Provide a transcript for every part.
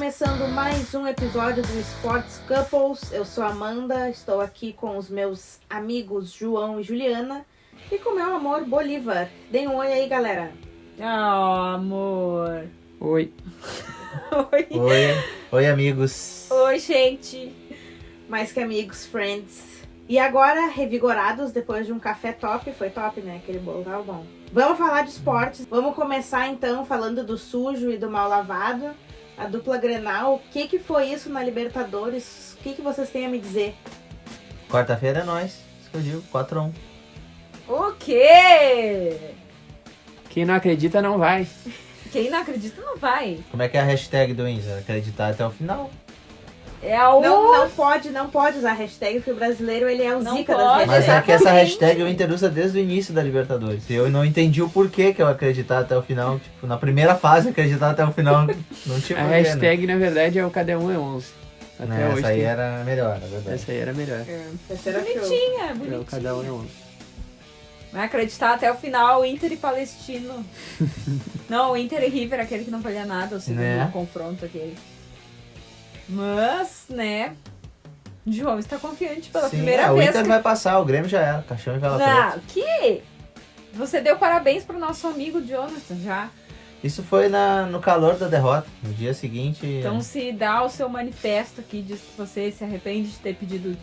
começando mais um episódio do Sports Couples. Eu sou a Amanda, estou aqui com os meus amigos João e Juliana e com meu amor Bolívar. Deem um oi aí, galera. Amor. Oi. Oi. Oi, amigos. Oi, gente. Mais que amigos, friends. E agora, revigorados depois de um café top. Foi top, né? Aquele bolo tava bom. Vamos falar de esportes. Vamos começar então falando do sujo e do mal lavado. A dupla Grenal. O que foi isso na Libertadores? O que vocês têm a me dizer? Quarta-feira é nóis. Isso que eu digo, 4-1. O quê? Quem não acredita não vai. Quem não acredita não vai. Como é que é a hashtag do Inter? Acreditar até o final? É o... Não pode usar hashtag, porque o brasileiro ele é o Não zica pode. das redes. Mas é que essa Exatamente. hashtag o Inter usa desde o início da Libertadores. E eu não entendi o porquê que eu acreditar até o final. Tipo, na primeira fase, acreditar até o final. Não tinha A porquê, hashtag, na verdade, é o Cada Um é 11. Até né? hoje Essa aí tem- era melhor, na verdade. Essa aí era melhor. Terceira show. Bonitinha, É o bonitinha. Cada Um é 11. Vai acreditar até o final, Inter e Palestino. Não, o Inter e River, aquele que não valia nada, o segundo Né? confronto aquele. Mas, né, João está confiante pela Sim, primeira o vez. Inter vai passar, o Grêmio já era. Caixão e vela preta. Não, que? Você deu parabéns pro nosso amigo Jonathan já. Isso foi no calor da derrota. No dia seguinte. Então se dá o seu manifesto aqui, diz que você se arrepende de ter pedido,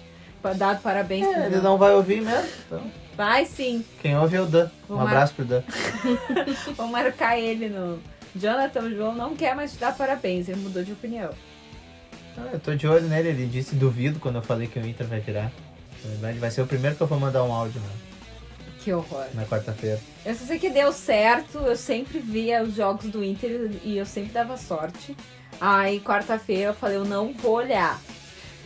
dado parabéns pro ele Jonathan. não vai ouvir mesmo. Então, Vai sim, quem ouve é o Dan. Um Vamos abraço pro Dan. vou marcar ele no... Jonathan, o João não quer mais te dar parabéns, ele mudou de opinião. Eu tô de olho nele, ele disse duvido quando eu falei que o Inter vai virar. Na verdade, vai ser o primeiro que eu vou mandar um áudio Que horror. na quarta-feira. Eu só sei que deu certo, eu sempre via os jogos do Inter e eu sempre dava sorte. Aí quarta-feira eu falei, eu não vou olhar.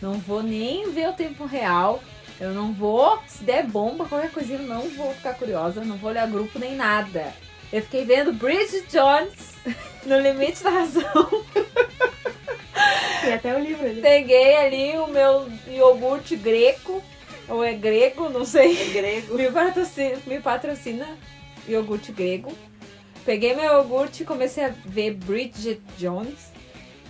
Não vou nem ver o tempo real. Eu não vou, se der bomba, qualquer coisinha, eu não vou ficar curiosa, não vou olhar grupo nem nada. Eu fiquei vendo Bridget Jones no Limite da Razão. E até o livro ali. Peguei ali o meu iogurte greco, ou é grego, não sei. É grego. Me patrocina iogurte grego. Peguei meu iogurte e comecei a ver Bridget Jones.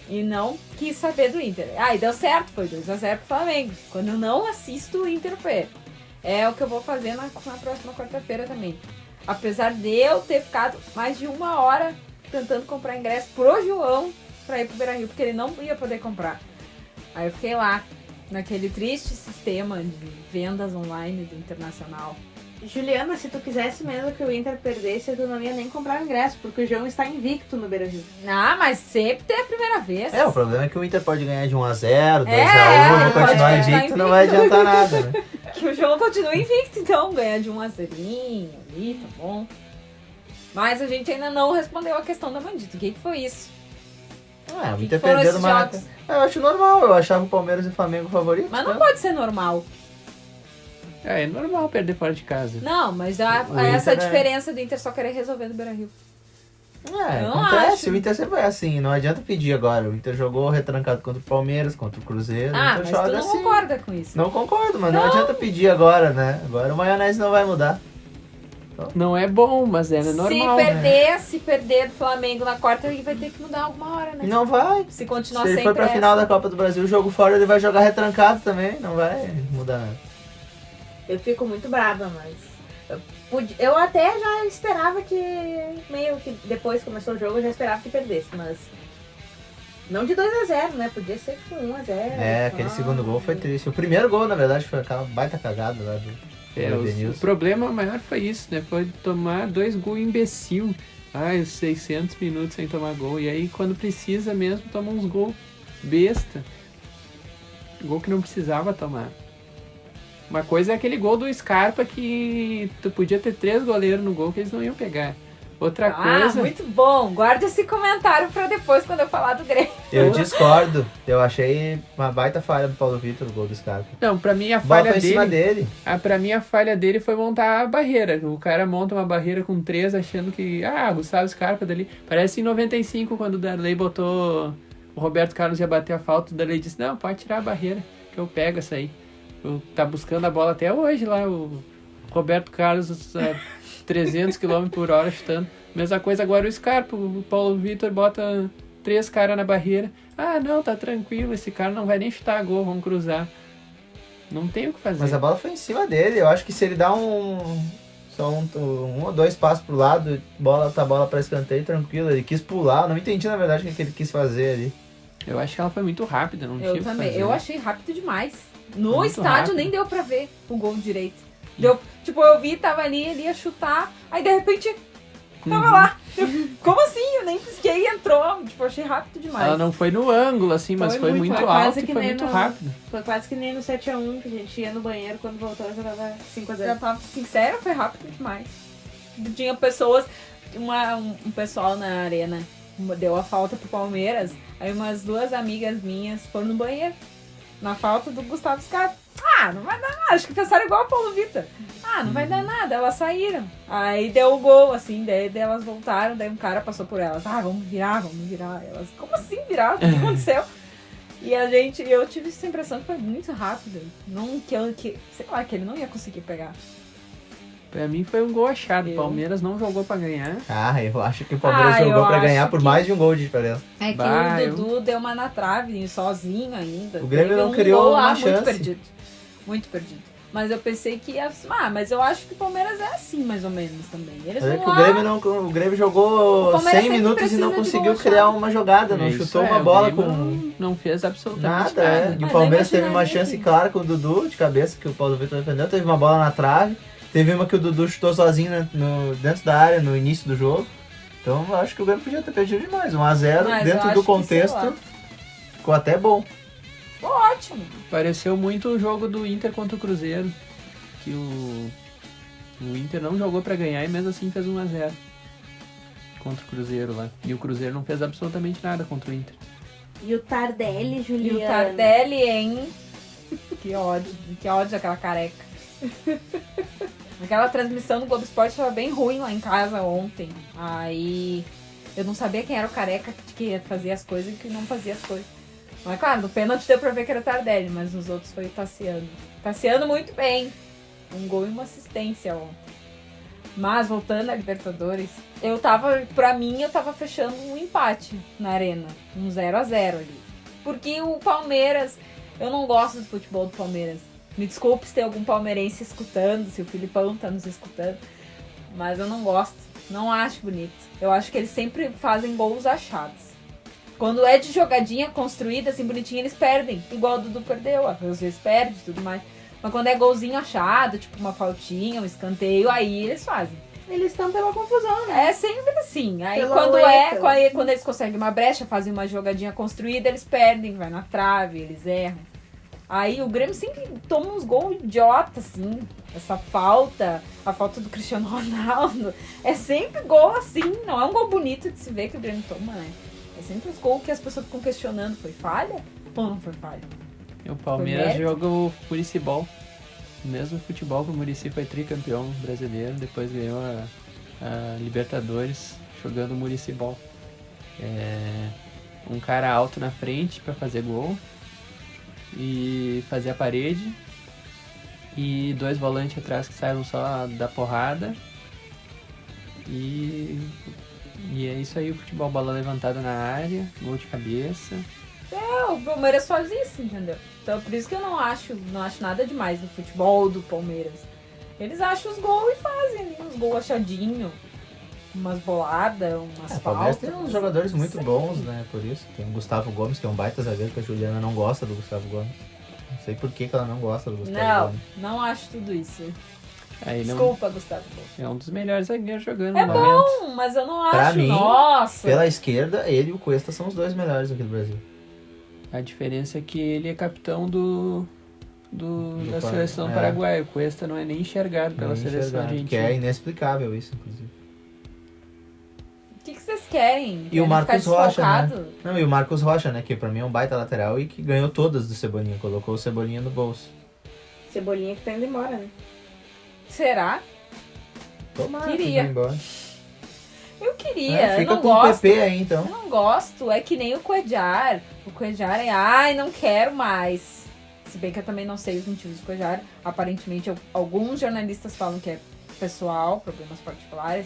E não quis saber do Inter. Ah, e deu certo, foi 2-0 pro Flamengo. Quando eu não assisto o Inter perco. É o que eu vou fazer na próxima quarta-feira também. Apesar de eu ter ficado mais de 1 hora tentando comprar ingresso pro João pra ir pro Beira-Rio, porque ele não ia poder comprar. Aí eu fiquei lá, naquele triste sistema de vendas online do Internacional. Juliana, se tu quisesse mesmo que o Inter perdesse, tu não ia nem comprar o ingresso, porque o João está invicto no Beira-Rio. Ah, mas sempre tem a primeira vez. O problema é que o Inter pode ganhar de 1-0, 2-1, ele vai pode continuar continuar invicto, não vai invicto. adiantar nada, né? Que o João continua invicto, então ganha de 1-0 ali, tá bom. Mas a gente ainda não respondeu a questão da Mandita. O que foi isso? O Que Inter foram perdeu esses no Maracanã. jogos? Eu acho normal, eu achava o Palmeiras e o Flamengo favoritos. Mas não né? pode ser normal. É normal perder fora de casa. Não, mas O essa Inter é- diferença do Inter só querer resolver no Beira-Rio. Eu não Acontece, acho. o Inter sempre é assim, não adianta pedir agora. O Inter jogou retrancado contra o Palmeiras, contra o Cruzeiro. o Ah, Inter mas tu joga não assim. concorda com isso. Não concordo, mas não adianta pedir agora, né? Agora o maionese não vai mudar. Não é bom, mas é normal. Se perder do Flamengo na quarta, ele vai ter que mudar alguma hora, né? Não vai. Se continuar Se ele sempre for pra final da Copa do Brasil, o jogo fora, ele vai jogar retrancado também. Não vai mudar nada. Eu fico muito brava, mas... Eu até já esperava que... Meio que depois que começou o jogo, eu já esperava que perdesse, mas... Não de 2-0, né? Podia ser tipo 1-0. Aquele segundo gol foi triste. O primeiro gol, na verdade, foi aquela baita cagada lá do O Edenilson. problema maior foi isso, né? Foi tomar 2 gols imbecil. Ai, os 600 minutos sem tomar gol. E aí, quando precisa mesmo, toma uns gols besta. Gol que não precisava tomar. Uma coisa é aquele gol do Scarpa que tu podia ter 3 goleiros no gol que eles não iam pegar. Outra coisa... muito bom. Guarda esse comentário pra depois, quando eu falar do Grêmio. Eu discordo. Eu achei uma baita falha do Paulo Vitor, o gol do Scarpa. Não, pra mim a Bola falha foi em cima dele... dele. Pra mim a falha dele foi montar a barreira. O cara monta uma barreira com 3 achando que... Gustavo Scarpa dali. Parece em 95 quando o Darley botou... O Roberto Carlos ia bater a falta. O Darley disse, não, pode tirar a barreira que eu pego essa aí. Tá buscando a bola até hoje lá. O Roberto Carlos 300 km por hora chutando. Mesma coisa agora o Scarpa. O Paulo Vitor bota 3 caras na barreira. Ah, não, tá tranquilo, esse cara não vai nem chutar gol, vamos cruzar. Não tem o que fazer. Mas a bola foi em cima dele. Eu acho que se ele dá só um ou 2 passos pro lado, bola pra escanteio, tranquilo. Ele quis pular. Eu não entendi, na verdade, o que ele quis fazer ali. Eu acho que ela foi muito rápida, não tinha o Eu que também. fazer. Eu achei rápido demais. No Muito estádio rápido. nem deu pra ver o gol direito. Deu, tipo, eu vi, tava ali, ele ia chutar, aí de repente tava lá. Como assim? Eu nem pisquei e entrou. Tipo, eu achei rápido demais. Ela não foi no ângulo, assim, mas foi muito foi quase alto e que foi nem muito no- rápido. Foi quase que nem no 7x1, que a gente ia no banheiro, quando voltou já tava 5x0. Já tava sincera, foi rápido demais. Tinha pessoas, um pessoal na arena deu a falta pro Palmeiras, aí umas 2 amigas minhas foram no banheiro, na falta do Gustavo Scarpa. Ah, não vai dar nada, acho que pensaram igual o Paulo Vitor. Ah, não vai dar nada, elas saíram. Aí deu o gol, assim, daí elas voltaram, daí um cara passou por elas. Ah, vamos virar. Elas, como assim virar? O que aconteceu? E eu tive essa impressão que foi muito rápido. Não, sei lá, que ele não ia conseguir pegar. Pra mim foi um gol achado. O Eu- Palmeiras não jogou pra ganhar. Ah, eu acho que o Palmeiras Ah, jogou eu pra ganhar acho por que- mais de um gol de diferença. É que Bah, o Dudu deu uma na trave, sozinho ainda. O Grêmio Teve não criou gol uma lá chance. Muito perdido. Muito perdido. Mas eu pensei que ia... Ah, mas eu acho que o Palmeiras é assim, mais ou menos, também. Eles Mas é vão que lá... o Grêmio jogou O Palmeiras 100 sempre minutos e não precisa de conseguiu gol criar achado. uma jogada, não É isso, chutou é, uma o bola Grêmio com Não fez absolutamente nada. nada. É. E o Mas Palmeiras eu teve uma imaginaria chance que- clara com o Dudu de cabeça, que o Paulo Vitor defendeu. Teve uma bola na trave. Teve uma que o Dudu chutou sozinho dentro da área no início do jogo. Então eu acho que o Grêmio podia ter perdido demais. 1x0 Mas eu dentro acho do que, sei contexto. lá. Ficou até bom. Ficou ótimo. Pareceu muito o jogo do Inter contra o Cruzeiro. Que o Inter não jogou pra ganhar e mesmo assim fez 1x0 contra o Cruzeiro lá. E o Cruzeiro não fez absolutamente nada contra o Inter. E o Tardelli, E Juliana. o Tardelli, hein? Que ódio daquela careca. Aquela transmissão do Globo Esporte estava bem ruim lá em casa ontem. Aí eu não sabia quem era o careca que fazia as coisas e que não fazia as coisas. Mas claro, no pênalti deu pra ver que era o Tardelli, mas nos outros foi o Tassiano. Tassiano muito bem. Um gol e uma assistência ontem. Mas voltando à Libertadores, pra mim, eu tava fechando um empate na arena. Um 0x0 ali. Porque o Palmeiras, eu não gosto do futebol do Palmeiras. Me desculpe se tem algum palmeirense escutando, se o Filipão tá nos escutando. Mas eu não gosto. Não acho bonito. Eu acho que eles sempre fazem gols achados. Quando é de jogadinha construída, assim, bonitinha, eles perdem. Igual o Dudu perdeu, às vezes perde e tudo mais. Mas quando é golzinho achado, tipo uma faltinha, um escanteio, aí eles fazem. Eles estão pela confusão, né? É sempre assim. Aí Pela quando ueta. quando eles conseguem uma brecha, fazem uma jogadinha construída, eles perdem, vai na trave, eles erram. Aí o Grêmio sempre toma uns gols idiota, assim. Essa falta, a falta do Cristiano Ronaldo. É sempre gol assim, não é um gol bonito de se ver que o Grêmio toma, né? É sempre os gols que as pessoas ficam questionando. Foi falha ou não foi falha? E o Palmeiras Foi joga o Muricibol. O mesmo futebol que o Muricy foi tricampeão brasileiro, depois ganhou a Libertadores jogando o Muricibol. Um cara alto na frente pra fazer gol e fazer a parede. E 2 volantes atrás que saíram só da porrada. E é isso aí, o futebol, bola levantada na área, gol de cabeça. O Palmeiras faz isso, entendeu? Então por isso que eu não acho nada demais no futebol do Palmeiras. Eles acham os gols e fazem ali uns gols achadinhos, umas boladas, umas O Palmeiras faltas. tem uns jogadores muito bons, né? Por isso. Tem o Gustavo Gomes, que é um baita zagueiro, que a Juliana não gosta do Gustavo Gomes. Não sei por que ela não gosta do Gustavo Não, Gomes. não acho tudo isso. Aí ele Desculpa, Gustavo. é um dos melhores zagueiros jogando É no momento. bom, mas eu não Pra acho. mim, Nossa! Pela esquerda, ele e o Cuesta são os 2 melhores aqui do Brasil. A diferença é que ele é capitão da Par- seleção é. paraguaia. O Cuesta não é nem enxergado pela Nem seleção enxergado, argentina. que é inexplicável isso, inclusive. O que vocês querem? E o Querem Marcos ficar Rocha, né? desfalcado? Não, e o Marcos Rocha, né? Que pra mim é um baita lateral e que ganhou todas do Cebolinha. Colocou o Cebolinha no bolso. Cebolinha que tá indo embora, né? Será? Tomara que Queria. vá embora. Eu queria, eu Fica não com gosto. o PP aí, então. Eu não gosto, é que nem o Cuéllar. O Cuéllar é, ai, não quero mais. Se bem que eu também não sei os motivos do Cuéllar. Aparentemente, alguns jornalistas falam que é pessoal, problemas particulares.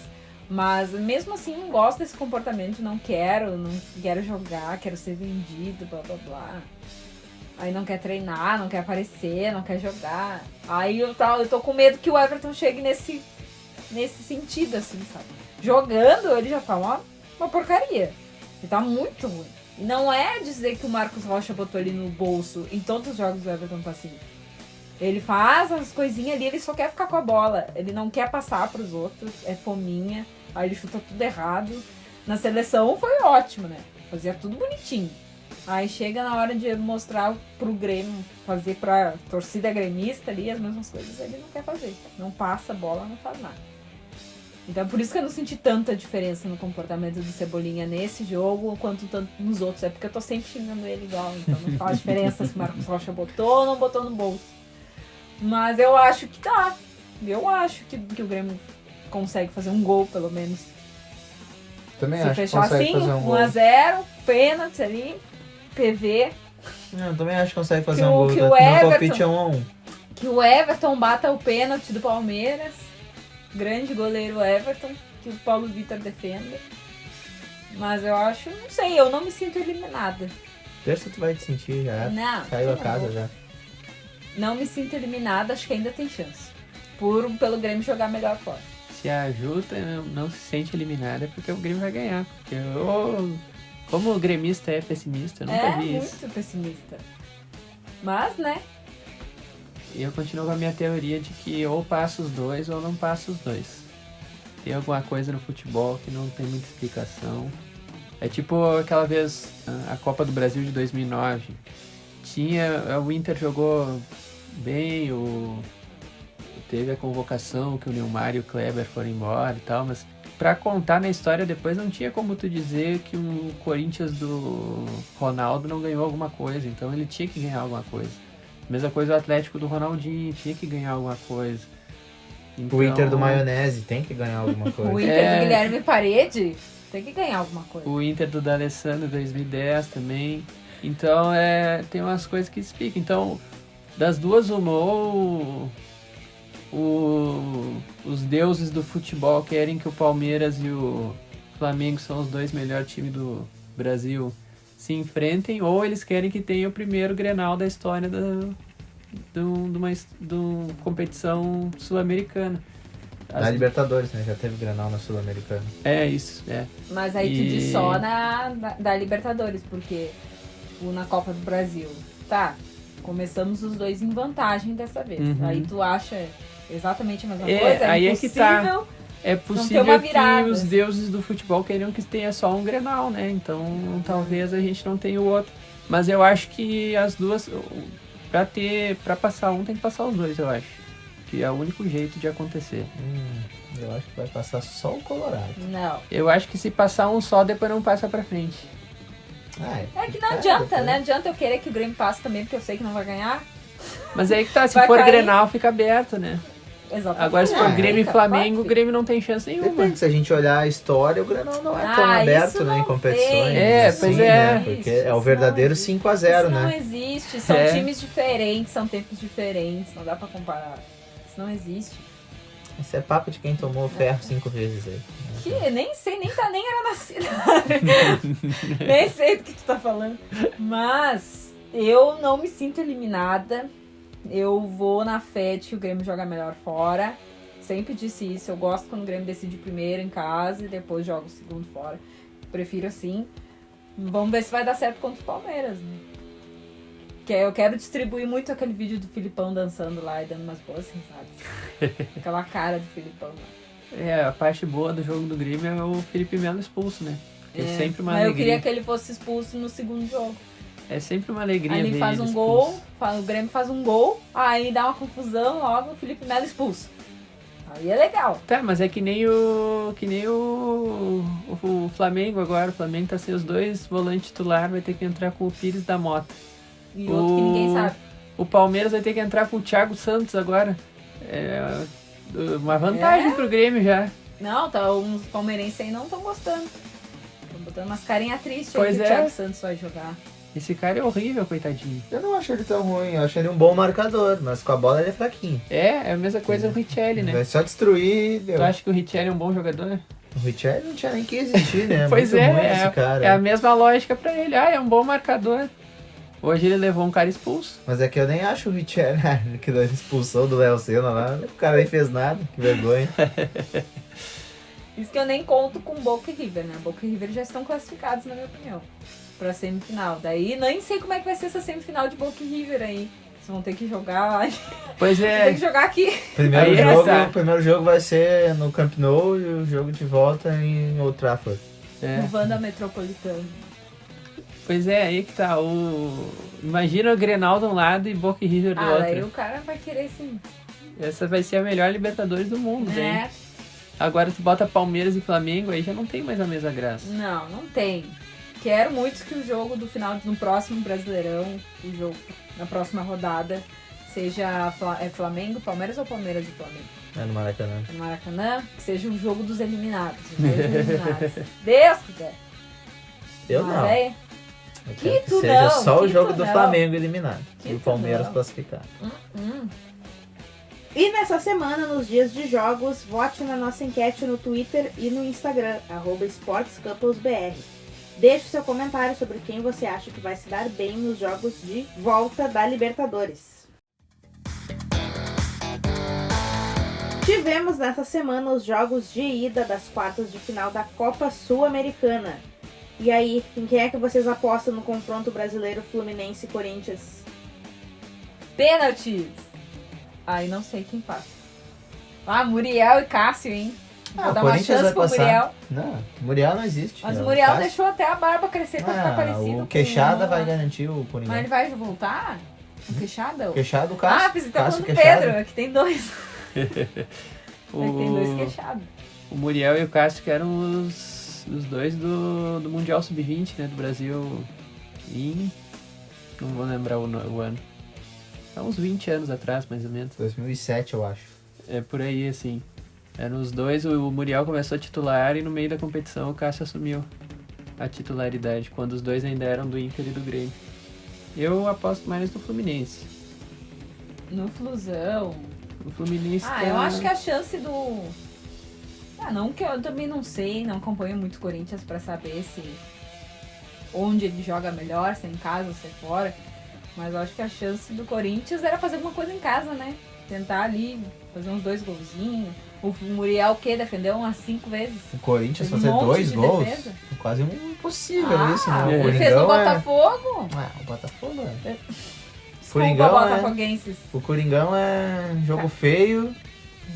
Mas mesmo assim não gosto desse comportamento, não quero jogar, quero ser vendido, blá blá blá. Aí não quer treinar, não quer aparecer, não quer jogar. Aí eu tô com medo que o Everton chegue nesse sentido, assim, sabe? Jogando, ele já tá uma porcaria. Ele tá muito ruim. E não é dizer que o Marcos Rocha botou ele no bolso. Em todos os jogos do Everton tá assim. Ele faz as coisinhas ali, ele só quer ficar com a bola. Ele não quer passar pros outros, é fominha. Aí ele chuta tudo errado. Na seleção foi ótimo, né? Fazia tudo bonitinho. Aí chega na hora de mostrar pro Grêmio, fazer pra torcida gremista ali as mesmas coisas, ele não quer fazer. Não passa a bola, não faz nada. Então é por isso que eu não senti tanta diferença no comportamento do Cebolinha nesse jogo quanto tanto nos outros. É porque eu tô sempre xingando ele igual, então não faz diferença se o Marcos Rocha botou ou não botou no bolso. Mas eu acho que tá. Eu acho que o Grêmio consegue fazer um gol, pelo menos. Também Se acho que fechar consegue assim, fazer um gol. 1x0, pênalti ali, PV. Eu também acho que consegue fazer Que um o- gol. que Meu o Everton- palpite é 1-1. Que o Everton bata o pênalti do Palmeiras. Grande goleiro Everton, que o Paulo Vitor defenda. Mas eu acho, não sei, eu não me sinto eliminada. Terça tu vai te sentir já. Não, Saiu a não casa vou. já. Não me sinto eliminada, acho que ainda tem chance. Pelo Grêmio jogar melhor fora. Se a Juta não se sente eliminada é porque o Grêmio vai ganhar. Porque como o gremista é pessimista, eu nunca vi isso. Muito pessimista. Mas, né? E eu continuo com a minha teoria de que ou passa os dois ou não passa os dois. Tem alguma coisa no futebol que não tem muita explicação. É tipo aquela vez, a Copa do Brasil de 2009. O Inter jogou bem, teve a convocação que o Neymar e o Kleber foram embora e tal, mas pra contar na história depois não tinha como tu dizer que o Corinthians do Ronaldo não ganhou alguma coisa, então ele tinha que ganhar alguma coisa. Mesma coisa o Atlético do Ronaldinho, tinha que ganhar alguma coisa. Então, O Inter do Maionese tem que ganhar alguma coisa. O Inter do Guilherme Parede tem que ganhar alguma coisa. o Inter do D'Alessandro 2010 também. Então tem umas coisas que explicam. Então, das duas, ou os deuses do futebol querem que o Palmeiras e o Flamengo são os dois melhores times do Brasil se enfrentem, ou eles querem que tenha o primeiro Grenal da história de uma competição sul-americana. Da Libertadores, né? Já teve Grenal na Sul-Americana. É isso, é. Mas aí tu diz só da Libertadores, porque tipo, na Copa do Brasil, tá, começamos os dois em vantagem dessa vez. Uhum. Aí tu acha exatamente a mesma É, coisa? aí é que tá. impossível. É ter possível uma virada. que os deuses do futebol queriam que tenha só um Grenal, né? Então talvez a gente não tenha o outro. Mas eu acho que as duas, pra passar um, tem que passar os dois, eu acho. Que é o único jeito de acontecer. Eu acho que vai passar só o Colorado. Não. Eu acho que se passar um só, depois não passa pra frente. É que não adianta, né? Adianta eu querer que o Grêmio passe também, porque eu sei que não vai ganhar. Mas aí que tá, se Vai for cair. Grenal, fica aberto, né? Exatamente. Agora se for Ah, Grêmio e Fica, Flamengo, o pode. Grêmio não tem chance nenhuma. Depende, se a gente olhar a história, o Grenal não é tão Ah, aberto, isso né, em não competições. tem. É, assim, pois né? é. Porque Isso é o não verdadeiro existe. 5-0, Isso não né? existe, são É. times diferentes, são tempos diferentes, não dá pra comparar. Isso não existe. Isso é papo de quem tomou ferro 5 vezes aí. Que nem sei, nem era nascida. Nem sei do que tu tá falando. Mas eu não me sinto eliminada. Eu vou na fé de que o Grêmio joga melhor fora. Sempre disse isso. Eu gosto quando o Grêmio decide primeiro em casa e depois joga o segundo fora. Prefiro assim. Vamos ver se vai dar certo contra o Palmeiras, né? Que eu quero distribuir muito aquele vídeo do Filipão dançando lá e dando umas boas risadas. Aquela cara do Filipão lá. É, a parte boa do jogo do Grêmio é o Felipe Melo expulso, né? Porque é sempre uma Mas eu alegria. queria que ele fosse expulso no segundo jogo. É sempre uma alegria Aí ver ele faz ele um expulso. gol, o Grêmio faz um gol, aí dá uma confusão, logo o Felipe Melo expulso. Aí é legal. Tá, mas é que nem o Flamengo agora. O Flamengo tá sem os dois volantes titular, vai ter que entrar com o Pires da Mota. E outro que ninguém sabe. O Palmeiras vai ter que entrar com o Thiago Santos agora. É uma vantagem pro Grêmio já. Não, tá, uns palmeirenses aí não estão gostando. Estão botando umas carinhas tristes aí Pois que é. o Thiago Santos vai jogar. Esse cara é horrível, coitadinho. Eu não acho ele tão ruim, eu acho ele um bom marcador, mas com a bola ele é fraquinho. É a mesma coisa o Richelli, né? Vai só destruir, deu. Tu acha que o Richelli é um bom jogador? O Richard não tinha nem que existir, né? Pois Muito ruim é, esse cara. é a mesma lógica pra ele. Ah, é um bom marcador. Hoje ele levou um cara expulso. Mas é que eu nem acho o Richard, que da expulsão do Léo Senna lá, o cara nem fez nada, que vergonha. Isso que eu nem conto com Boca e River, né? Boca e River já estão classificados, na minha opinião, pra semifinal. Daí nem sei como é que vai ser essa semifinal de Boca e River aí. Vocês vão ter que jogar. Pois Vão ter é. que jogar aqui. Aí é essa. O primeiro jogo vai ser no Camp Nou e o jogo de volta em Old Trafford. No Wanda Metropolitano. Pois é, aí que tá. Imagina o Grenal de um lado e Boca e River do outro. Aí o cara vai querer sim. Essa vai ser a melhor Libertadores do mundo, hein? É. Agora tu bota Palmeiras e Flamengo, aí já não tem mais a mesma graça. Não tem. Quero muito que o jogo do final, no próximo Brasileirão, o jogo na próxima rodada, seja Flamengo, Palmeiras ou Palmeiras e Flamengo? É no Maracanã. No Maracanã, que seja o jogo dos eliminados. Os dois eliminados. Deus quiser. Eu Mas não. é, Eu Que quero que tu seja não, só o que jogo tu do não. Flamengo eliminado. Que E o tu Palmeiras não. classificado. E nessa semana, nos dias de jogos, vote na nossa enquete no Twitter e no Instagram, @SportsCouplesBR. Deixe seu comentário sobre quem você acha que vai se dar bem nos jogos de volta da Libertadores. Tivemos nessa semana os jogos de ida das quartas de final da Copa Sul-Americana. E aí, em quem é que vocês apostam no confronto brasileiro Fluminense e Corinthians? pênaltis. Aí não sei quem passa. Muriel e Cássio, hein? Vou o dar uma Corinthians chance vai pro passar. Muriel. Não, o Muriel não existe. Mas É o Muriel Cássio. deixou até a barba crescer pra ficar parecido. O Queixada com- vai garantir o Coringão. Mas ele vai voltar? O Queixada? O Queixada, o Cássio. Pensei que tá Cássio falando do Queixada. Pedro. Aqui tem dois. Aqui tem dois O, Queixados. o Muriel e o Cássio que eram os dois do Mundial Sub-20, né? Do Brasil não vou lembrar o ano. Há uns 20 anos atrás, mais ou menos. 2007, eu acho. É por aí, assim. Eram os dois, o Muriel começou a titular e no meio da competição o Cássio assumiu a titularidade, quando os dois ainda eram do Inter e do Grêmio. Eu aposto mais no Fluminense. No Flusão. O Fluminense tá... Eu acho que a chance do... não que eu também não sei, não acompanho muito o Corinthians pra saber se... onde ele joga melhor, se é em casa ou se é fora. Mas eu acho que a chance do Corinthians era fazer alguma coisa em casa, né? Tentar ali, fazer uns 2 golzinhos. O Muriel, defendeu umas 5 vezes. O Corinthians Fez um fazer monte 2 de gols? defesa. É quase impossível isso, né? O Ele Coringão fez no é- Botafogo. O Botafogo é... Desculpa, Coringão é... botafoguenses. O Coringão é jogo feio,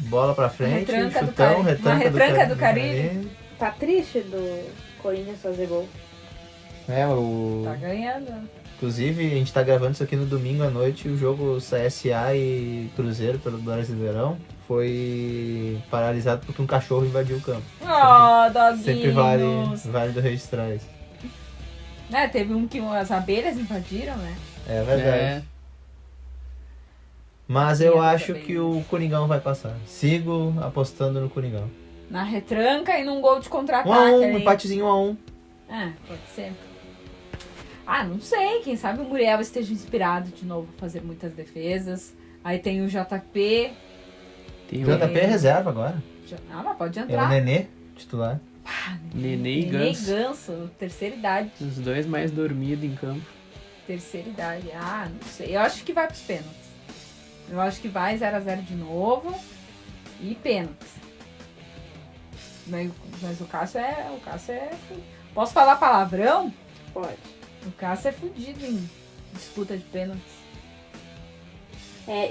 bola pra frente, Retranca do chutão, Cari- uma retranca do Carille. Tá triste do Corinthians fazer gol. É, o... Tá ganhando. Inclusive, a gente tá gravando isso aqui no domingo à noite, o jogo CSA e Cruzeiro pelo Brasileirão foi paralisado porque um cachorro invadiu o campo. Doguinhos. Sempre válido registrar isso. Teve um que as abelhas invadiram, né? É verdade. É, Mas eu Sim, acho também. que o Coringão vai passar. Sigo apostando no Coringão. Na retranca e num gol de 1-1, contra-ataque ali. empatezinho 1-1. Pode ser. Não sei. Quem sabe o Muriel esteja inspirado de novo a fazer muitas defesas. Aí tem o JP. tem O JP é reserva agora. Mas pode É o entrar. Nenê, titular. Nenê e Nenê Ganso. Ganso, terceira idade. Os dois mais dormidos em campo. Terceira idade. Não sei. Eu acho que vai pros pênaltis. Eu acho que vai 0x0 de novo. E pênaltis. Mas o Cássio é... Posso falar palavrão? Pode. O Cássio é fudido em disputa de pênaltis.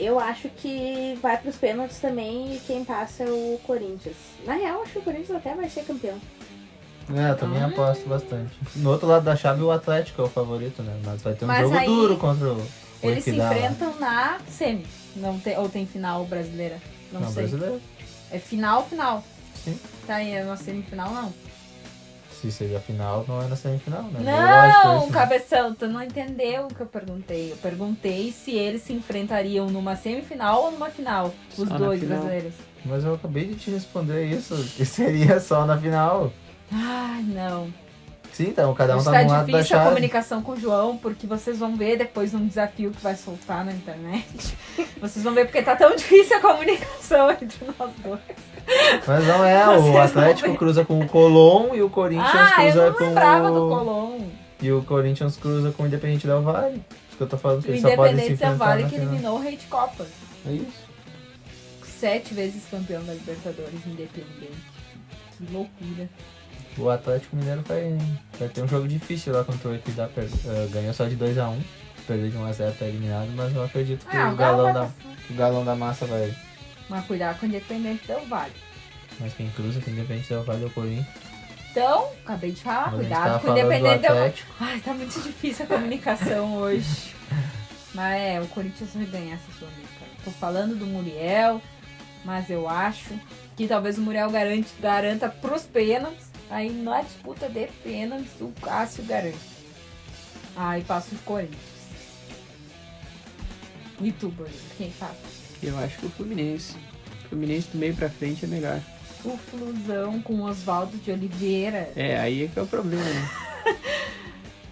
Eu acho que vai pros pênaltis também e quem passa é o Corinthians. Na real, acho que o Corinthians até vai ser campeão. Eu também aposto bastante. No outro lado da chave, o Atlético é o favorito, né? Mas vai ter um Mas jogo aí, duro contra o Eles se Equidal lá. enfrentam na semi. Ou tem final brasileira? Não sei. Brasileiro. É final. Sim. Tá aí, é uma semifinal, não. Se seja final, não é na semifinal, né? Meio lógico Não, isso, né? cabeção, tu não entendeu o que eu perguntei. Eu perguntei se eles se enfrentariam numa semifinal ou numa final. Os Só na dois final. brasileiros. Mas eu acabei de te responder isso, que seria só na final. Não. Sim, então, cada um Hoje tá tá num lado da difícil a chave. comunicação com o João, porque vocês vão ver depois um desafio que vai soltar na internet. Vocês vão ver porque tá tão difícil a comunicação entre nós dois. Mas não é, o Vocês Atlético vão ver. cruza com o Colón e o Corinthians Ah, eu cruza não com lembrava do o... Colón. E o Corinthians cruza com o Independente Del Valle. Isso que eu tô falando, que O eles só podem se Independente Del enfrentar Valle na que final. eliminou o Rei de Copas. É isso. 7 vezes campeão da Libertadores Independente. Que loucura. O Atlético Mineiro vai ter um jogo difícil lá contra o Equidad. Ganhou só de 2-1. Perdeu de 1-0, tá eliminado. Mas eu acredito que o galão da massa vai... Mas cuidado com o Independente Del Valle. Mas quem cruza com o Independente Del Valle é o Corinthians. Então, acabei de falar, Mas a gente cuidado tava com o falando do Independente Del Valle. Atlético. Ai, tá muito difícil a comunicação hoje. Mas o Corinthians vai ganhar essa Sul-Americana. Tô falando do Muriel, mas eu acho que talvez o Muriel garanta pros pênaltis. Aí na disputa de pênaltis, o Cássio garante. Aí passa o Corinthians. E tu, Bruno? Quem passa? Eu acho que o Fluminense. O Fluminense do meio pra frente é melhor. O Flusão com Oswaldo de Oliveira. É, aí é que é o problema, né?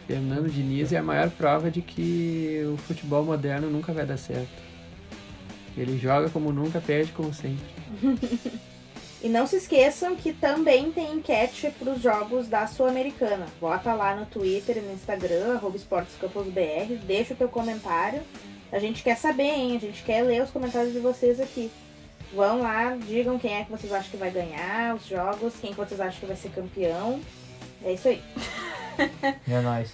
Fernando Diniz é a maior prova de que o futebol moderno nunca vai dar certo. Ele joga como nunca, perde como sempre. E não se esqueçam que também tem enquete para os jogos da Sul-Americana. Bota lá no Twitter e no Instagram, @esportescamposbr, deixa o teu comentário. A gente quer saber, hein? A gente quer ler os comentários de vocês aqui. Vão lá, digam quem é que vocês acham que vai ganhar os jogos, quem que vocês acham que vai ser campeão. É isso aí. É nóis.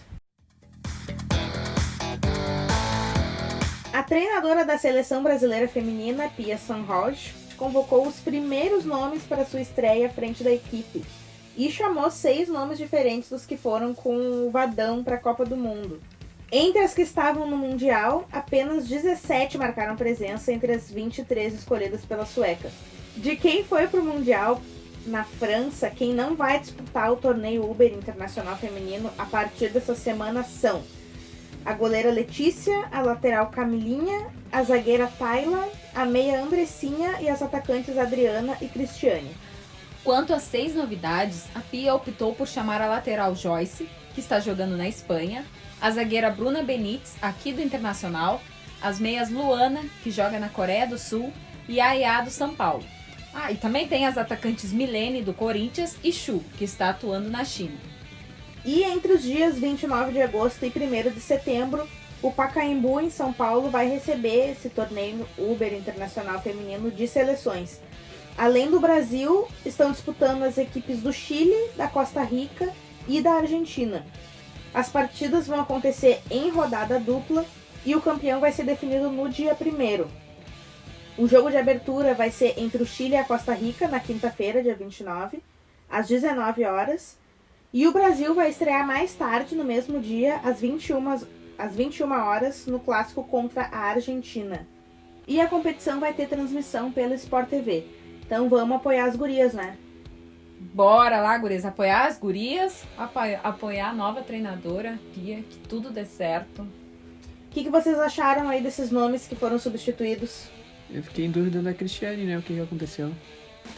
A treinadora da seleção brasileira feminina, Pia Sanroge, convocou os primeiros nomes para sua estreia à frente da equipe e chamou 6 nomes diferentes dos que foram com o Vadão para a Copa do Mundo. Entre as que estavam no Mundial, apenas 17 marcaram presença entre as 23 escolhidas pela sueca. De quem foi para o Mundial na França, quem não vai disputar o torneio Uber Internacional Feminino a partir dessa semana são a goleira Letícia, a lateral Camilinha, a zagueira Tayla, a meia Andressinha e as atacantes Adriana e Cristiane. Quanto às 6 novidades, a Pia optou por chamar a lateral Joyce, que está jogando na Espanha, a zagueira Bruna Benítez, aqui do Internacional, as meias Luana, que joga na Coreia do Sul, e a Ayá do São Paulo. Ah, e também tem as atacantes Milene, do Corinthians, e Chu, que está atuando na China. E entre os dias 29 de agosto e 1º de setembro, o Pacaembu, em São Paulo, vai receber esse torneio Uber Internacional Feminino de seleções. Além do Brasil, estão disputando as equipes do Chile, da Costa Rica e da Argentina. As partidas vão acontecer em rodada dupla e o campeão vai ser definido no dia 1º. O jogo de abertura vai ser entre o Chile e a Costa Rica na quinta-feira, dia 29, às 19 horas. E o Brasil vai estrear mais tarde, no mesmo dia, às 21 horas, no clássico contra a Argentina. E a competição vai ter transmissão pela Sport TV. Então vamos apoiar as gurias, né? Bora lá, gurias, apoiar as gurias, apoiar a nova treinadora, Pia, que tudo dê certo. O que vocês acharam aí desses nomes que foram substituídos? Eu fiquei em dúvida da Cristiane, né? O que aconteceu.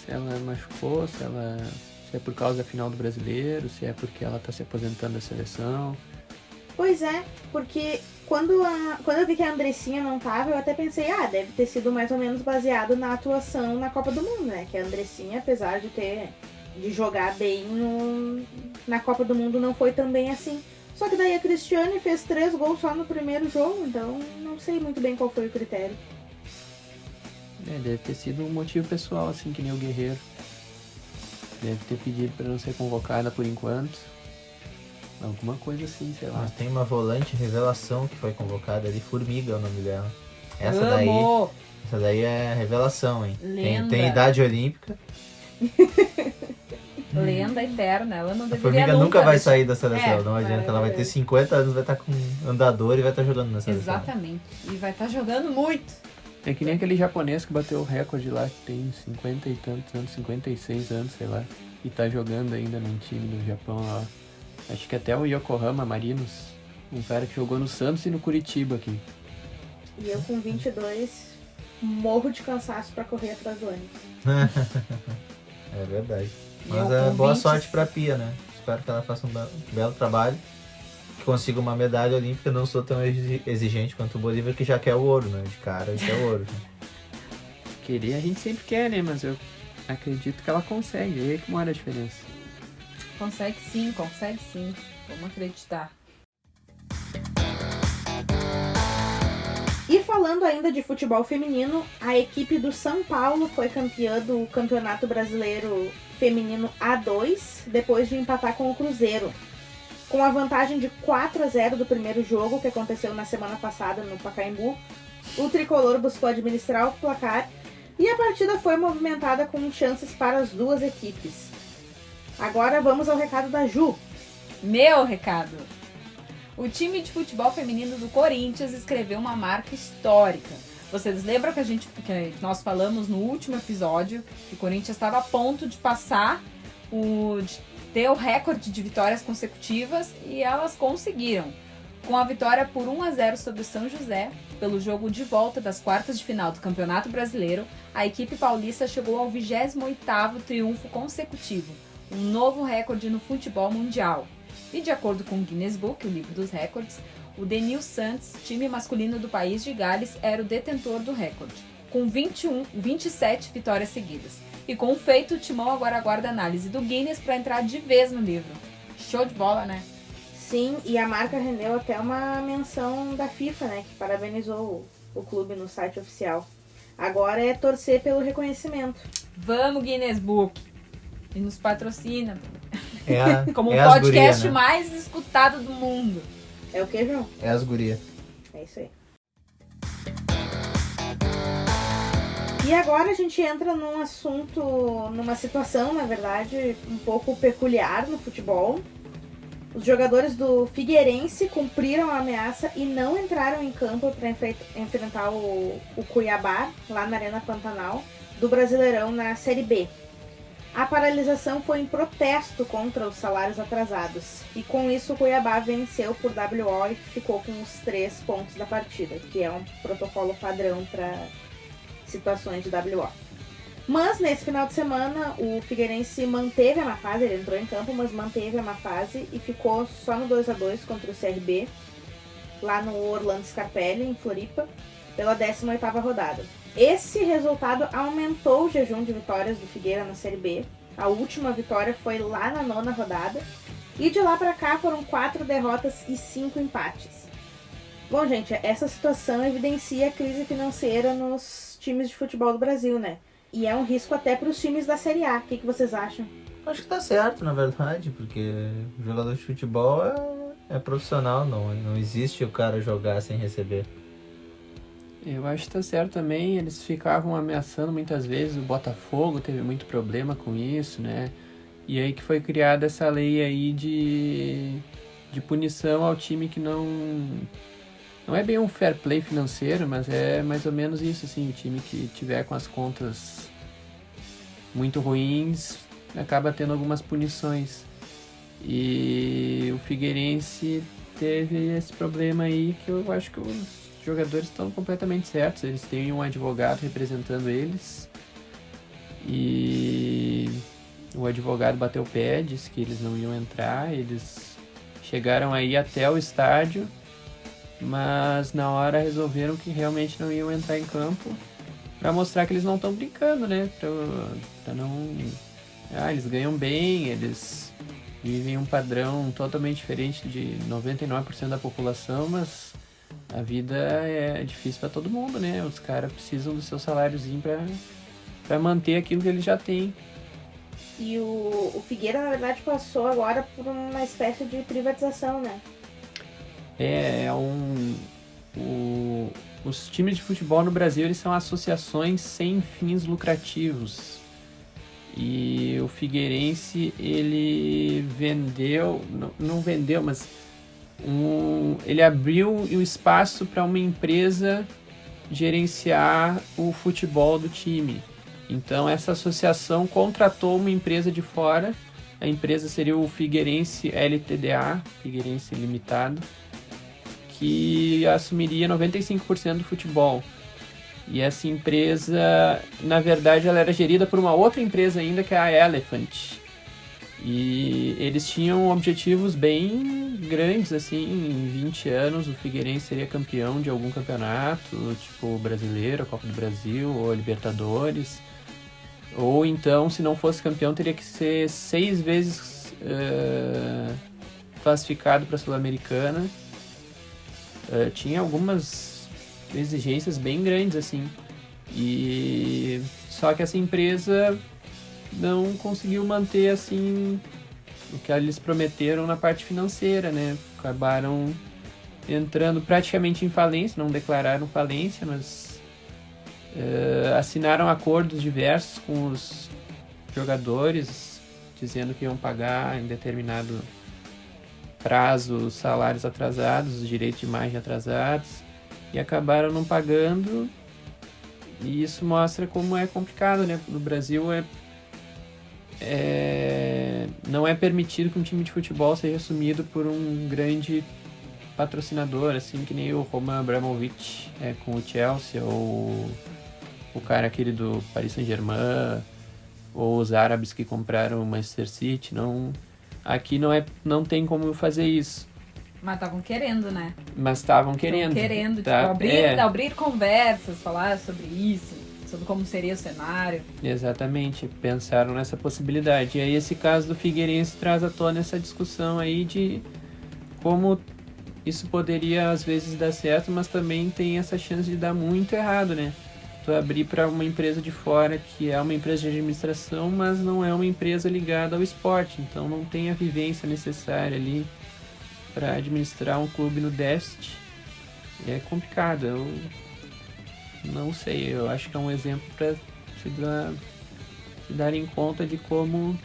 Se ela machucou, se é por causa da final do Brasileiro, se é porque ela tá se aposentando da seleção. Pois é, porque quando eu vi que a Andressinha não tava, eu até pensei, deve ter sido mais ou menos baseado na atuação na Copa do Mundo, né? Que a Andressinha, apesar de jogar bem na Copa do Mundo, não foi tão bem assim. Só que daí a Cristiane fez 3 gols só no primeiro jogo, então não sei muito bem qual foi o critério. Deve ter sido um motivo pessoal, assim, que nem o Guerreiro. Deve ter pedido pra não ser convocada por enquanto. Alguma coisa assim, sei lá. Mas tem uma volante revelação que foi convocada ali, Formiga é o nome dela. Essa Amo! daí é revelação, hein? Lenda. Tem idade olímpica. Lenda eterna, ela não A deveria Formiga nunca vai deixar- sair da seleção, não adianta. vai- Ela vai ter 50 anos, vai estar com andador e vai estar jogando na seleção. Exatamente. E vai estar jogando muito. É que nem aquele japonês que bateu o recorde lá, que tem 50 e tantos anos, 56 anos, sei lá. E tá jogando ainda num time do Japão lá. Acho que até o Yokohama Marinos. Um cara que jogou no Santos e no Curitiba aqui. E eu com 22 morro de cansaço pra correr atrás do ônibus. É verdade. Eu Mas com boa 20. sorte pra Pia, né? Espero que ela faça um belo trabalho. Que consiga uma medalha olímpica. Não sou tão exigente quanto o Bolívia, que já quer o ouro, né? De cara, ele quer o ouro. Querer a gente sempre quer, né? Mas acredito que ela consegue. É aí que mora a diferença. Consegue sim. Vamos acreditar. E falando ainda de futebol feminino, a equipe do São Paulo foi campeã do Campeonato Brasileiro Feminino A2, depois de empatar com o Cruzeiro. Com a vantagem de 4-0 do primeiro jogo, que aconteceu na semana passada no Pacaembu, o tricolor buscou administrar o placar e a partida foi movimentada com chances para as duas equipes. Agora vamos ao recado da Ju. Meu recado. O time de futebol feminino do Corinthians escreveu uma marca histórica. Vocês lembram que nós falamos no último episódio que o Corinthians estava a ponto de passar de ter o recorde de vitórias consecutivas e elas conseguiram. Com a vitória por 1-0 sobre o São José, pelo jogo de volta das quartas de final do Campeonato Brasileiro, a equipe paulista chegou ao 28º triunfo consecutivo, um novo recorde no futebol mundial. E de acordo com o Guinness Book, o livro dos recordes, o Denil Santos, time masculino do país de Gales, era o detentor do recorde, com 27 vitórias seguidas. E com o feito, o Timão agora aguarda a análise do Guinness para entrar de vez no livro. Show de bola, né? Sim, e a marca rendeu até uma menção da FIFA, né, que parabenizou o clube no site oficial. Agora é torcer pelo reconhecimento. Vamos, Guinness Book! E nos patrocina. Como o as podcast guria, né? mais escutado do mundo. É o que, João? É as gurias. É isso aí. E agora a gente entra num assunto, numa situação, na verdade, um pouco peculiar no futebol. Os jogadores do Figueirense cumpriram a ameaça e não entraram em campo para enfrentar o Cuiabá, lá na Arena Pantanal, do Brasileirão na Série B. A paralisação foi em protesto contra os salários atrasados. E com isso o Cuiabá venceu por WO e ficou com os 3 pontos da partida, que é um protocolo padrão para situações de WO. Mas nesse final de semana o Figueirense manteve a má fase, ele entrou em campo, mas manteve a má fase e ficou só no 2-2 contra o CRB, lá no Orlando Scarpelli, em Floripa, pela 18ª rodada. Esse resultado aumentou o jejum de vitórias do Figueira na Série B. A última vitória foi lá na 9ª rodada. E de lá pra cá foram 4 derrotas e 5 empates. Bom, gente, essa situação evidencia a crise financeira nos times de futebol do Brasil, né? E é um risco até para os times da Série A. O que vocês acham? Acho que tá certo, na verdade, porque o jogador de futebol é profissional, não existe o cara jogar sem receber. Eu acho que tá certo também. Eles ficavam ameaçando muitas vezes. O Botafogo teve muito problema com isso, né? E aí que foi criada essa lei aí de punição ao time que não é bem um fair play financeiro, mas é mais ou menos isso, assim. O time que tiver com as contas muito ruins acaba tendo algumas punições. E o Figueirense teve esse problema aí que eu acho que os jogadores estão completamente certos. Eles têm um advogado representando eles e o advogado bateu o pé, disse que eles não iam entrar. Eles chegaram aí até o estádio, mas na hora resolveram que realmente não iam entrar em campo para mostrar que eles não estão brincando, né? Pra não... eles ganham bem, eles vivem um padrão totalmente diferente de 99% da população, mas a vida é difícil para todo mundo, né? Os caras precisam do seu saláriozinho para manter aquilo que eles já têm. E o Figueira, na verdade, passou agora por uma espécie de privatização, né? Os times de futebol no Brasil, eles são associações sem fins lucrativos. E o Figueirense, ele vendeu, não vendeu, mas ele abriu o espaço para uma empresa gerenciar o futebol do time. Então essa associação contratou uma empresa de fora. A empresa seria o Figueirense LTDA, Figueirense Limitado, que assumiria 95% do futebol. E essa empresa, na verdade, ela era gerida por uma outra empresa ainda, que é a Elephant. E eles tinham objetivos bem grandes, assim. Em 20 anos o Figueirense seria campeão de algum campeonato, tipo Brasileiro, a Copa do Brasil ou a Libertadores. Ou então, se não fosse campeão, teria que ser 6 vezes classificado para a Sul-Americana. Tinha algumas exigências bem grandes, assim. E só que essa empresa não conseguiu manter, assim, o que eles prometeram na parte financeira, né? Acabaram entrando praticamente em falência, não declararam falência, mas assinaram acordos diversos com os jogadores, dizendo que iam pagar em determinado prazo os salários atrasados, os direitos de imagem atrasados, e acabaram não pagando. E isso mostra como é complicado, né? No Brasil não é permitido que um time de futebol seja assumido por um grande patrocinador, assim, que nem o Roman Abramovich com o Chelsea, ou o cara aquele do Paris Saint-Germain, ou os árabes que compraram o Manchester City. Aqui não tem como fazer isso. Mas estavam querendo, né? Mas estavam querendo. Tá? Abrir conversas, falar sobre isso, sobre como seria o cenário. Exatamente, pensaram nessa possibilidade. E aí esse caso do Figueirense traz à tona essa discussão aí de como isso poderia às vezes dar certo, mas também tem essa chance de dar muito errado, né? Tu abrir para uma empresa de fora que é uma empresa de administração, mas não é uma empresa ligada ao esporte, então não tem a vivência necessária ali para administrar um clube no déficit. E é complicado. Eu não sei, eu acho que é um exemplo para se darem conta de como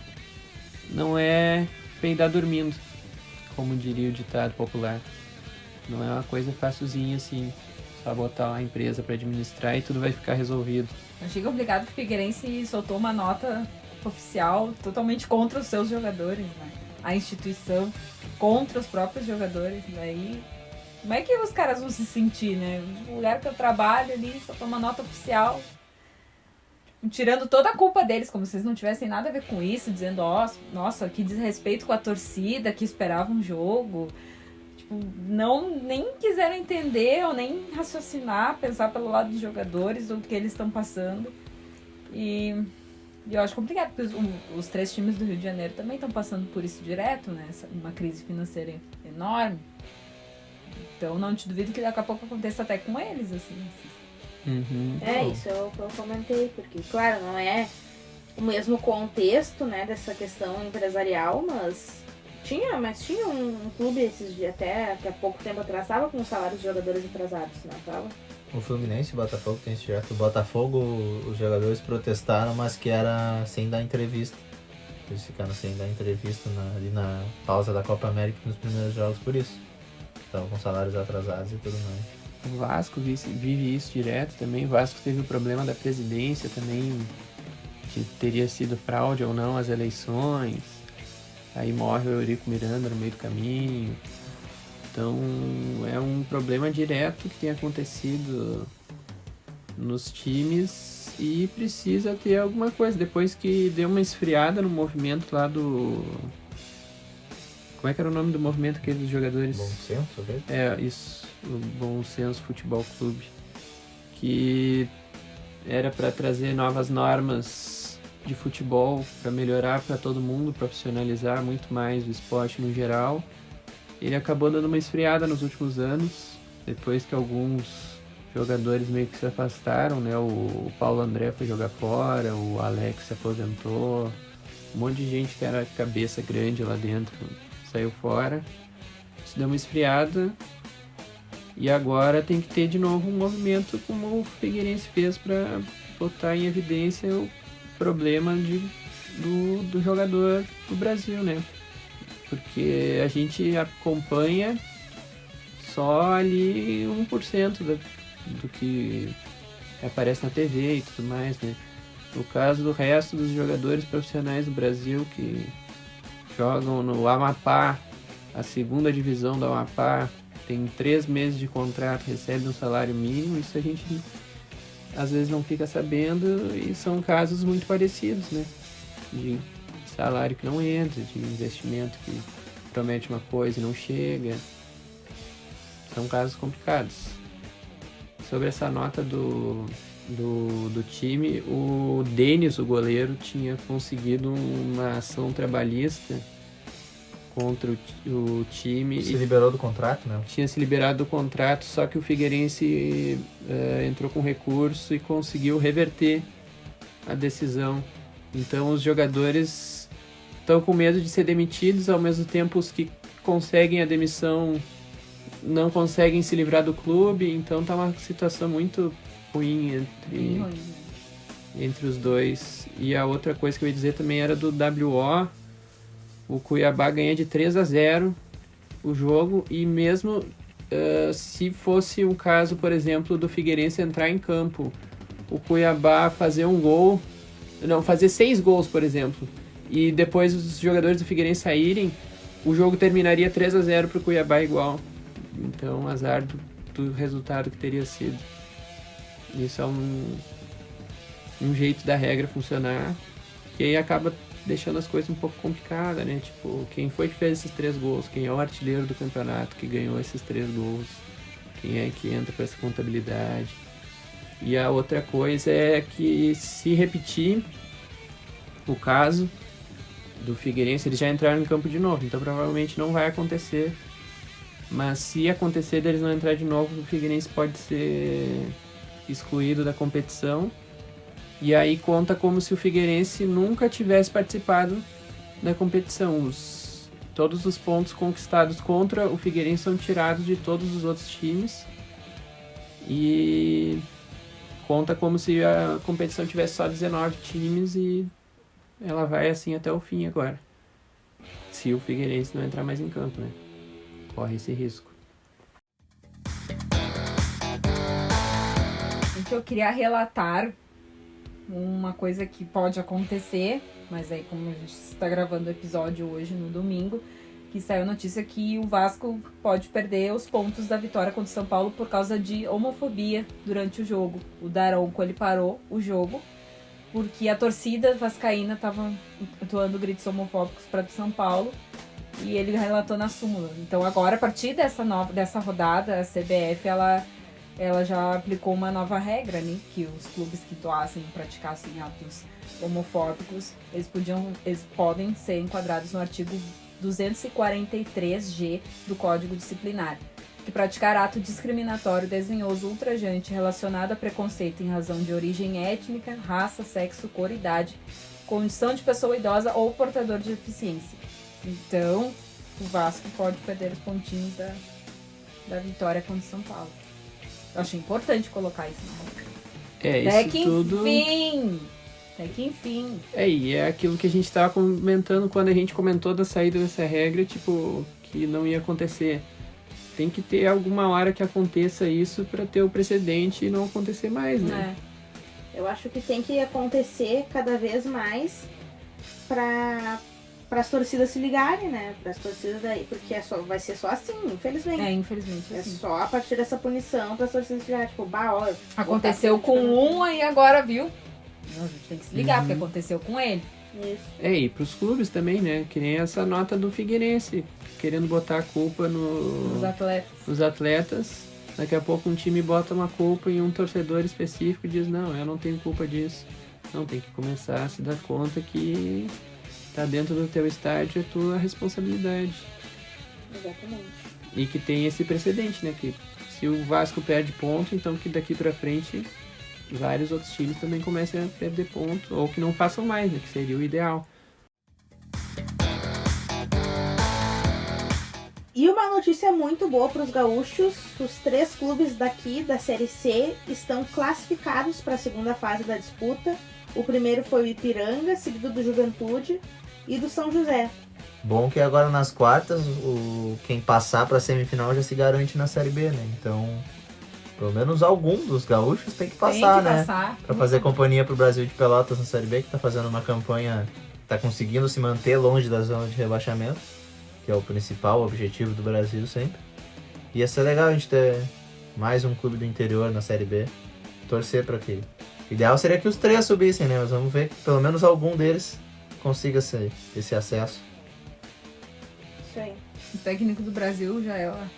não é peidar dormindo, como diria o ditado popular. Não é uma coisa facilzinha assim, só botar uma empresa para administrar e tudo vai ficar resolvido. Achei complicado que o Figueirense soltou uma nota oficial totalmente contra os seus jogadores, né? A instituição contra os próprios jogadores. Daí, como é que os caras vão se sentir, né? No lugar que eu trabalho ali, soltou uma nota oficial, tirando toda a culpa deles, como se eles não tivessem nada a ver com isso, dizendo, nossa, que desrespeito com a torcida, que esperava um jogo. Tipo, nem quiseram entender ou nem raciocinar, pensar pelo lado dos jogadores, do que eles estão passando. E eu acho complicado, porque os 3 times do Rio de Janeiro também estão passando por isso direto, né? Uma crise financeira enorme. Então não te duvido que daqui a pouco aconteça até com eles, assim. Uhum. Isso eu comentei, porque, claro, não é o mesmo contexto, né, dessa questão empresarial, mas tinha um clube esses dias, até há pouco tempo atrás, estava com os salários de jogadores atrasados, não tava? O Fluminense e o Botafogo tem esse direto. O Botafogo, os jogadores protestaram, mas que era sem dar entrevista. Eles ficaram sem dar entrevista ali na pausa da Copa América nos primeiros jogos por isso. Estavam com salários atrasados e tudo mais. O Vasco vive isso direto também. O Vasco teve o problema da presidência também, que teria sido fraude ou não as eleições. Aí morre o Eurico Miranda no meio do caminho. Então é um problema direto que tem acontecido nos times e precisa ter alguma coisa. Depois que deu uma esfriada no movimento lá do... Como é que era o nome do movimento aquele dos jogadores? Bom Senso, velho? Isso, o Bom Senso Futebol Clube. Que era para trazer novas normas de futebol, para melhorar para todo mundo, profissionalizar muito mais o esporte no geral. Ele acabou dando uma esfriada nos últimos anos, depois que alguns jogadores meio que se afastaram, né? O Paulo André foi jogar fora, o Alex se aposentou, um monte de gente que era cabeça grande lá dentro saiu fora. Isso deu uma esfriada e agora tem que ter de novo um movimento como o Figueirense fez para botar em evidência o problema do jogador do Brasil, né? Porque a gente acompanha só ali 1% do que aparece na TV e tudo mais, né? No caso do resto dos jogadores profissionais do Brasil que jogam no Amapá, a 2ª divisão do Amapá, tem 3 meses de contrato, recebe um salário mínimo, isso a gente às vezes não fica sabendo e são casos muito parecidos, né? De salário que não entra, de investimento que promete uma coisa e não chega. São casos complicados. Sobre essa nota do do time, o Denis, o goleiro, tinha conseguido uma ação trabalhista contra o time. Se liberou do contrato, né? Tinha se liberado do contrato, só que o Figueirense entrou com recurso e conseguiu reverter a decisão. Então os jogadores estão com medo de ser demitidos, ao mesmo tempo os que conseguem a demissão não conseguem se livrar do clube, então tá uma situação muito ruim Bem ruim, né? entre os dois. E a outra coisa que eu ia dizer também era do WO. O Cuiabá ganha de 3-0 o jogo, e mesmo se fosse um caso, por exemplo, do Figueirense entrar em campo, o Cuiabá fazer um gol, não, fazer 6 gols, por exemplo, e depois os jogadores do Figueirense saírem, o jogo terminaria 3-0 pro Cuiabá igual. Então, azar do resultado que teria sido. Isso é um jeito da regra funcionar, que aí acaba deixando as coisas um pouco complicadas, né? Tipo, quem foi que fez esses 3 gols? Quem é o artilheiro do campeonato que ganhou esses 3 gols? Quem é que entra para essa contabilidade? E a outra coisa é que, se repetir o caso do Figueirense, eles já entraram em campo de novo, então provavelmente não vai acontecer. Mas se acontecer deles não entrar de novo, o Figueirense pode ser excluído da competição. E aí conta como se o Figueirense nunca tivesse participado da competição. Todos os pontos conquistados contra o Figueirense são tirados de todos os outros times. E conta como se a competição tivesse só 19 times e ela vai assim até o fim agora. Se o Figueirense não entrar mais em campo, né? Corre esse risco. Então eu queria relatar uma coisa que pode acontecer, mas aí como a gente está gravando o episódio hoje no domingo, que saiu a notícia que o Vasco pode perder os pontos da vitória contra o São Paulo por causa de homofobia durante o jogo. O Daronco, ele parou o jogo porque a torcida vascaína estava entoando gritos homofóbicos para o São Paulo, e ele relatou na súmula. Então agora, a partir dessa rodada, a CBF ela já aplicou uma nova regra, né? Que os clubes que doassem e praticassem atos homofóbicos, eles podem ser enquadrados no artigo 243G do Código Disciplinar, que praticar ato discriminatório, desdenhoso, ultrajante relacionado a preconceito em razão de origem étnica, raça, sexo, cor, idade, condição de pessoa idosa ou portador de deficiência. Então, o Vasco pode perder os pontinhos da vitória contra o São Paulo. Eu achei importante colocar isso na regra. Até que enfim. E é aquilo que a gente estava comentando quando a gente comentou da saída dessa regra, tipo, que não ia acontecer. Tem que ter alguma hora que aconteça isso para ter o precedente e não acontecer mais, né? Eu acho que tem que acontecer cada vez mais para as torcidas se ligarem, né? Para as torcidas daí, porque vai ser só assim, infelizmente. Infelizmente. É assim. só a partir dessa punição para as torcidas se ligarem. Tipo, ó, Aconteceu com um, aí agora viu. A gente tem que se ligar, porque aconteceu com ele. Isso. E pros clubes também, né? Que nem essa nota do Figueirense, querendo botar a culpa nos atletas. Daqui a pouco um time bota uma culpa em um torcedor específico e diz, não, eu não tenho culpa disso. Não, tem que começar a se dar conta que tá dentro do teu estádio, é tua responsabilidade. Exatamente. E que tem esse precedente, né? Que se o Vasco perde ponto, então que daqui pra frente vários outros times também comecem a perder ponto, ou que não façam mais, né? Que seria o ideal. E uma notícia muito boa para os gaúchos: os 3 clubes daqui da Série C estão classificados para a segunda fase da disputa. O primeiro foi o Ipiranga, seguido do Juventude e do São José. Bom que agora nas quartas, quem passar para a semifinal já se garante na Série B, né? Então, pelo menos algum dos gaúchos tem que passar, né? Para fazer companhia pro Brasil de Pelotas na Série B, que tá fazendo uma campanha, tá conseguindo se manter longe da zona de rebaixamento, que é o principal objetivo do Brasil sempre. Ia ser legal a gente ter mais um clube do interior na Série B, torcer para que... O ideal seria que os 3 subissem, né? Mas vamos ver que pelo menos algum deles consiga esse acesso. Isso aí. técnico do Brasil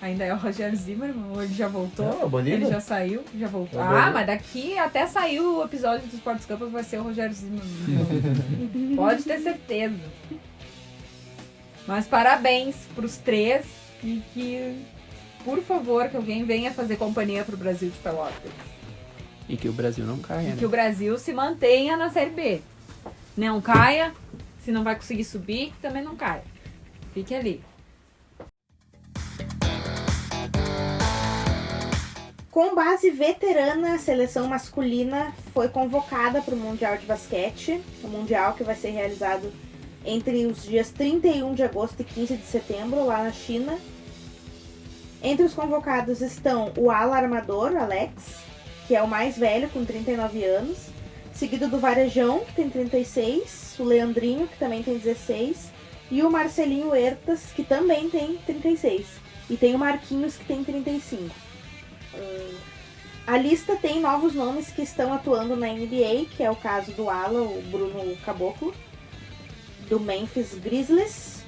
ainda é o Roger Zimmermann, ou ele já voltou? Não, a Bolívia. Ele já saiu, já voltou. É o Ah, Brasil. mas daqui até sair o episódio do Sports Campus vai ser o Roger Zimmermann. Pode ter certeza. Mas parabéns pros 3 e que, por favor, que alguém venha fazer companhia pro Brasil de Pelotas. E que o Brasil não caia, E né? que o Brasil se mantenha na Série B. Não caia, se não vai conseguir subir, que também não caia. Fique ali. Com base veterana, a seleção masculina foi convocada para o Mundial de Basquete, o Mundial que vai ser realizado entre os dias 31 de agosto e 15 de setembro, lá na China. Entre os convocados estão o ala armador, Alex, que é o mais velho, com 39 anos, seguido do Varejão, que tem 36, o Leandrinho, que também tem 16, e o Marcelinho Huertas, que também tem 36. E tem o Marquinhos, que tem 35. A lista tem novos nomes que estão atuando na NBA, que é o caso do ala, o Bruno Caboclo, do Memphis Grizzlies,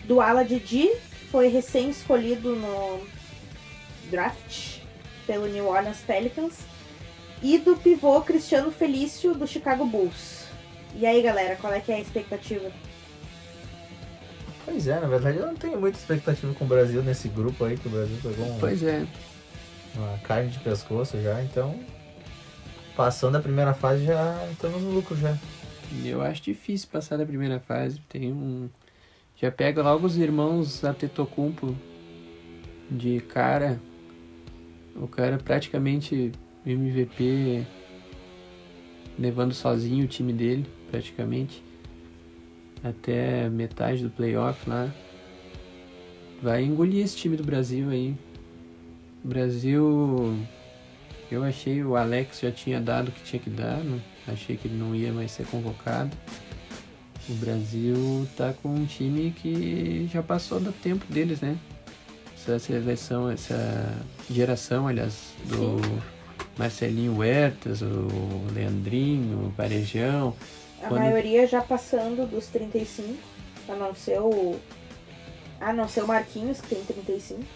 do ala Didi, que foi recém-escolhido no draft pelo New Orleans Pelicans, e do pivô Cristiano Felício, do Chicago Bulls. E aí, galera, qual é que é a expectativa? Pois é, na verdade eu não tenho muita expectativa com o Brasil nesse grupo aí, que o Brasil pegou Pois é. uma carne de pescoço já, então passando a primeira fase já estamos no lucro já. Eu acho difícil passar da primeira fase. Já pega logo os irmãos Antetokounmpo de cara. O cara praticamente MVP, levando sozinho o time dele, praticamente. Até metade do playoff lá. Vai engolir esse time do Brasil aí. O Brasil... Eu achei o Alex já tinha dado o que tinha que dar, né? Achei que ele não ia mais ser convocado. O Brasil tá com um time que já passou do tempo deles, né? Essa seleção, essa geração, aliás, do Marcelinho Huertas, o Leandrinho, o Varejão. A maioria já passando dos 35, a não ser o Marquinhos, que tem 35. Mas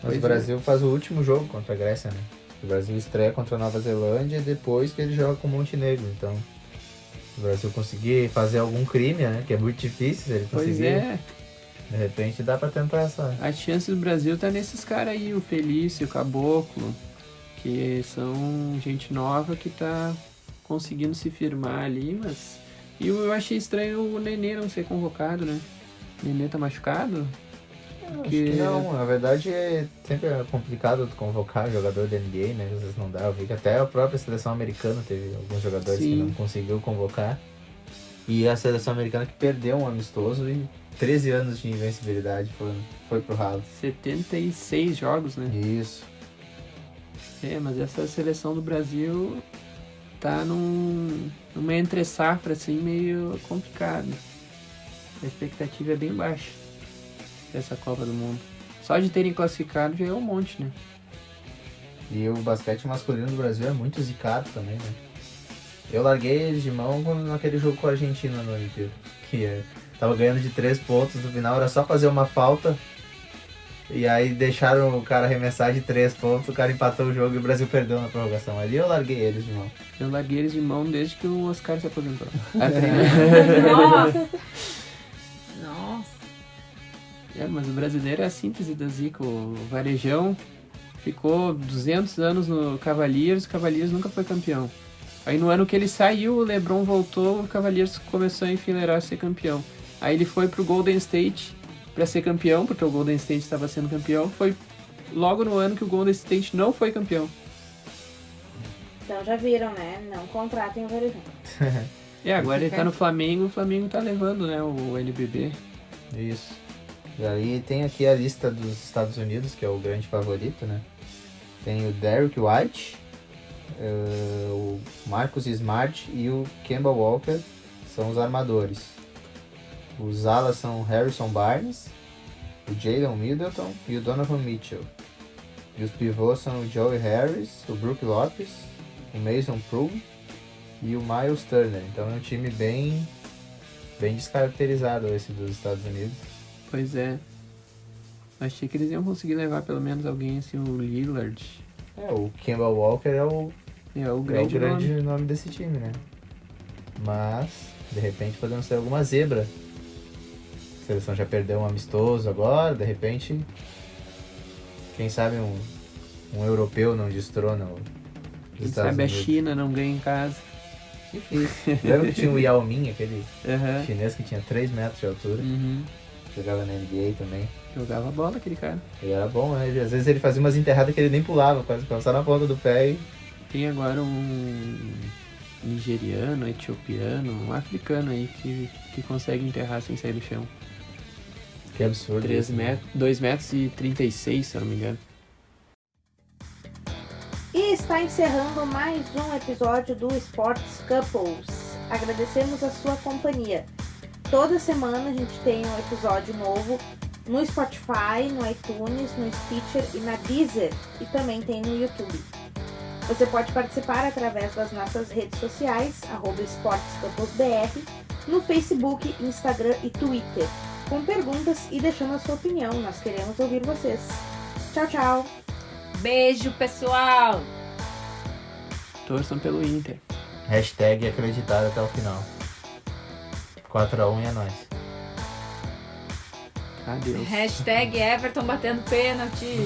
Pois o Brasil faz o último jogo contra a Grécia, né? O Brasil estreia contra a Nova Zelândia e depois que ele joga com o Montenegro. Então, se o Brasil conseguir fazer algum crime, né? Que é muito difícil, se ele Pois conseguir. é, De repente dá pra tentar essa. a chance do Brasil tá nesses caras aí, o Felício, o Caboclo, que são gente nova que tá conseguindo se firmar ali, mas... E eu achei estranho o Nenê não ser convocado, né? O Nenê tá machucado? Acho que não, na verdade sempre é complicado tu convocar jogador da NBA, né? Às vezes não dá. Eu vi que até a própria seleção americana teve alguns jogadores que Sim. não conseguiu convocar. E a seleção americana que perdeu um amistoso e 13 anos de invencibilidade foi pro ralo. 76 jogos, né? Isso. É, mas essa seleção do Brasil tá numa entre-safra, assim, meio complicada. A expectativa é bem baixa dessa Copa do Mundo. Só de terem classificado já é um monte, né? E o basquete masculino do Brasil é muito zicado também, né? Eu larguei eles de mão naquele jogo com a Argentina no Olimpíada. Tava ganhando de 3 pontos, no final era só fazer uma falta. E aí deixaram o cara arremessar de 3 pontos, o cara empatou o jogo e o Brasil perdeu na prorrogação. Ali eu larguei eles de mão. Eu larguei eles de mão desde que o Oscar se aposentou. A treinar. Nossa! Nossa! É, mas o brasileiro é a síntese da zica. O Varejão ficou 200 anos no Cavaliers, o Cavaliers nunca foi campeão. Aí no ano que ele saiu, o LeBron voltou, o Cavaliers começou a enfileirar a ser campeão. Aí ele foi pro Golden State pra ser campeão, porque o Golden State estava sendo campeão. Foi logo no ano que o Golden State não foi campeão. Então já viram, né? Não contratem o Varejão. E agora ele tá no Flamengo, o Flamengo tá levando, né, o NBB. Isso. E aí tem aqui a lista dos Estados Unidos, que é o grande favorito, né? Tem o Derrick White, o Marcus Smart e o Kemba Walker são os armadores. Os alas são o Harrison Barnes, o Jalen Middleton e o Donovan Mitchell. E os pivôs são o Joey Harris, o Brook Lopes, o Mason Plum e o Miles Turner. Então é um time bem descaracterizado esse dos Estados Unidos. Pois é. Achei que eles iam conseguir levar pelo menos alguém assim, o Lillard. O Kemba Walker é o Grande nome. nome desse time, né? Mas, de repente, podemos ter alguma zebra. A seleção já perdeu um amistoso agora, de repente, quem sabe um europeu não destrona os Quem Estados sabe a Unidos. China não ganha em casa. Difícil. Lembra que tinha o Yao Ming, aquele Aham. chinês que tinha 3 metros de altura, Uhum. jogava na NBA também. Jogava bola aquele cara. Ele era bom, né? Às vezes ele fazia umas enterradas que ele nem pulava, quase só na ponta do pé e... Tem agora um nigeriano, etiopiano, um africano aí que consegue enterrar sem sair do chão. Que absurdo. 2 metros e 36, se eu não me engano. E está encerrando mais um episódio do Sports Couples. Agradecemos a sua companhia. Toda semana a gente tem um episódio novo no Spotify, no iTunes, no Stitcher e na Deezer. E também tem no YouTube. Você pode participar através das nossas redes sociais, @SportsCouplesBR, no Facebook, Instagram e Twitter, com perguntas e deixando a sua opinião. Nós queremos ouvir vocês. Tchau, tchau! Beijo, pessoal! Torçam pelo Inter. Hashtag acreditar até o final. 4-1 e é nóis. Adeus. Hashtag Everton batendo pênalti.